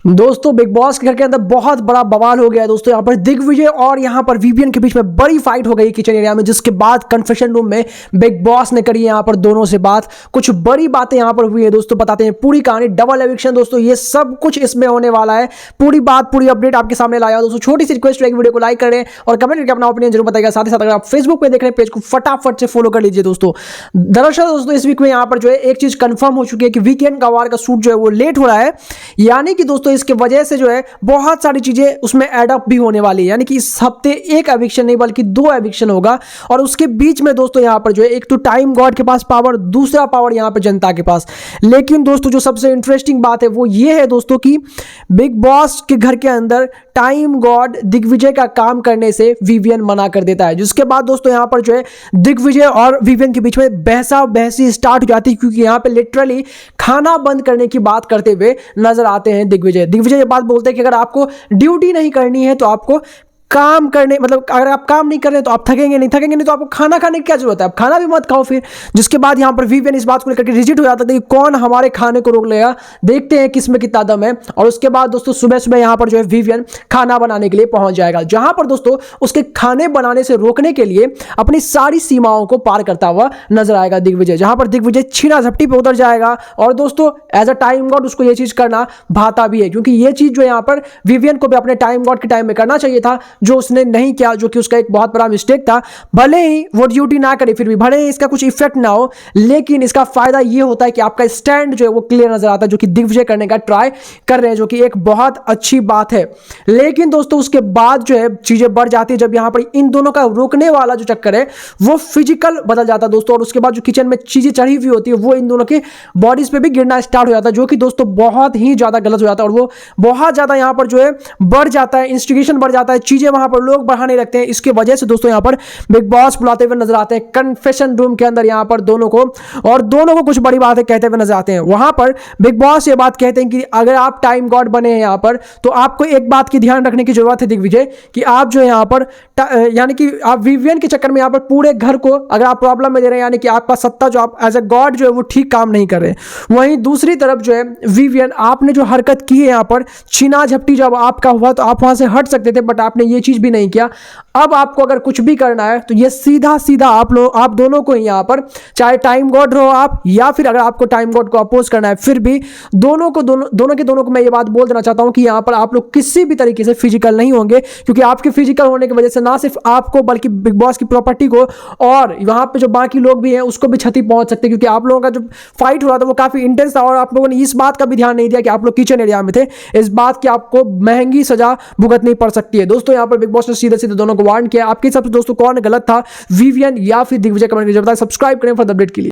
दोस्तों big boss के घर के अंदर बहुत बड़ा बवाल हो गया है दोस्तों। यहाँ पर दिग्विजय और यहाँ पर वीवीएन के बीच में बड़ी फाइट हो गई किचन एरिया में, जिसके बाद कन्फेशन रूम में बिग बॉस ने करी यहाँ पर दोनों से बात। कुछ बड़ी बातें यहाँ पर हुई है दोस्तों, बताते हैं पूरी कहानी। डबल एविक्शन दोस्तों, ये सब कुछ इसमें होने वाला है। पूरी बात, पूरी अपडेट आपके सामने लाया दोस्तों। छोटी सी रिक्वेस्ट है, वीडियो को लाइक करें और कमेंट करके अपना ओपिनियन जरूर बताइएगा। साथ ही साथ अगर आप फेसबुक पे देख रहे हैं पेज को फटाफट से फॉलो कर लीजिए दोस्तों। दरअसल दोस्तों इस वीक में यहाँ पर जो है एक चीज कंफर्म हो चुकी है कि वीकेंड गवार का शूट जो है वो लेट हो रहा है, यानी कि दोस्तों इसके वजह से बहुत सारी चीजें उसमें एड अप भी होने वाली है। यानी कि इस हफ्ते एक एविक्शन नहीं बल्कि 2 एविक्शन होगा। और उसके बीच में दोस्तों यहां पर जो है एक तो टाइम गॉड के पास पावर, दूसरा पावर यहां पर जनता के पास। लेकिन दोस्तों जो सबसे इंटरेस्टिंग बात है वो ये है दोस्तों कि बिग बॉस के घर के अंदर टाइम गॉड दिग्विजय का काम करने से वीवीएन मना कर देता है, जिसके बाद दोस्तों यहां पर जो है दिग्विजय और वीवीएन के बीच में बहसी स्टार्ट हो जाती है, क्योंकि यहां पे लिटरली खाना बंद करने की बात करते हुए नजर आते हैं दिग्विजय ये बात बोलते हैं कि अगर आपको ड्यूटी नहीं करनी है तो आपको काम करने, मतलब अगर आप काम नहीं कर रहे तो आप थकेंगे नहीं तो आपको खाना खाने की क्या जरूरत है, आप खाना भी मत खाओ फिर। जिसके बाद यहां पर वीवीएन इस बात को लेकर के रिजिड हो जाता है कि कौन हमारे खाने को रोक लेगा, देखते हैं किसमें कितना दम है। और उसके बाद दोस्तों सुबह यहां पर जो है वीवीएन खाना बनाने के लिए पहुंच जाएगा, जहां पर दोस्तों उसके खाने बनाने से रोकने के लिए अपनी सारी सीमाओं को पार करता हुआ नजर आएगा दिग्विजय, जहां पर दिग्विजय छीना झपटी पे उतर जाएगा। और दोस्तों एज अ टाइम गॉड उसको यह चीज करना भाता भी है, क्योंकि यह चीज जो यहां पर वीवीएन को भी अपने टाइम गॉड के टाइम में करना चाहिए था, जो उसने नहीं किया, जो कि उसका एक बहुत बड़ा मिस्टेक था। भले ही वो ड्यूटी ना करे, फिर भी भले ही इसका कुछ इफेक्ट ना हो, लेकिन इसका फायदा ये होता है कि आपका स्टैंड जो है वो क्लियर नजर आता है, जो कि दिग्विजय करने का ट्राई कर रहे हैं, जो कि एक बहुत अच्छी बात है। लेकिन दोस्तों उसके बाद जो है चीजें बढ़ जाती है, जब यहां पर इन दोनों का रोकने वाला जो चक्कर है वो फिजिकल बदल जाता है दोस्तों। और उसके बाद जो किचन में चीजें चढ़ी हुई होती है वो इन दोनों के बॉडीज पे भी गिरना स्टार्ट हो जाता है, जो कि दोस्तों बहुत ही ज्यादा गलत हो जाता है। और वो बहुत ज्यादा यहां पर जो है बढ़ जाता है, इंस्टिगेशन बढ़ जाता है, चीजें वहां पर लोग बढ़ाने लगते हैं। इसकी वजह से दोस्तों यहां पर बिग बॉस बुलाते हुए नजर आते हैं कन्फेशन रूम के अंदर यहां पर दोनों को कुछ बड़ी बातें कहते हुए नजर आते हैं। वहां पर बिग बॉस ये बात कहते हैं कि अगर आप टाइम गॉड बने हैं यहां पर, तो आपको एक बात की ध्यान रखने की जरूरत है दिग्विजय, कि आप जो यहां पर यानी कि आप वीवीएन के चक्कर में यहां पर पूरे घर को अगर आप प्रॉब्लम में दे रहे हैं, यानी कि आपका सत्ता जो आप एज अ गॉड जो है वो ठीक काम नहीं कर रहे। वहीं दूसरी तरफ जो है वीवीएन, आपने जो हरकत की है यहां पर, छीना झपटी जब आपका हुआ तो आप वहां से हट सकते थे, बट आपने ये चीज भी नहीं किया। अब आपको अगर कुछ भी करना है तो ये सीधा आप दोनों को यहां पर, चाहे टाइम गॉड रहो आप या फिर अगर आपको टाइम गॉड को अपोज करना है, फिर भी दोनों को मैं ये बात बोल देना चाहता हूं कि यहां पर आप लोग किसी भी तरीके से फिजिकल नहीं होंगे, क्योंकि आपके फिजिकल होने की वजह से ना सिर्फ आपको बल्कि बिग बॉस की प्रॉपर्टी को और वहां पे जो बाकी लोग भी हैं उसको भी क्षति पहुंच सकती है। क्योंकि आप लोगों का जो फाइट हो रहा था वो काफी इंटेंस था और आप लोगों ने इस बात का भी ध्यान नहीं दिया कि आप लोग किचन एरिया में थे। इस बात की आपको महंगी सजा भुगतनी पड़ सकती है दोस्तों। यहां पर बिग बॉस ने सीधे दोनों को वार्न किया। आपके हिसाब से दोस्तों कौन गलत था, वीवीएन या फिर दिग्विजय? कमेंट कीजिए, बताएं। सब्सक्राइब करें फॉर द अपडेट के लिए।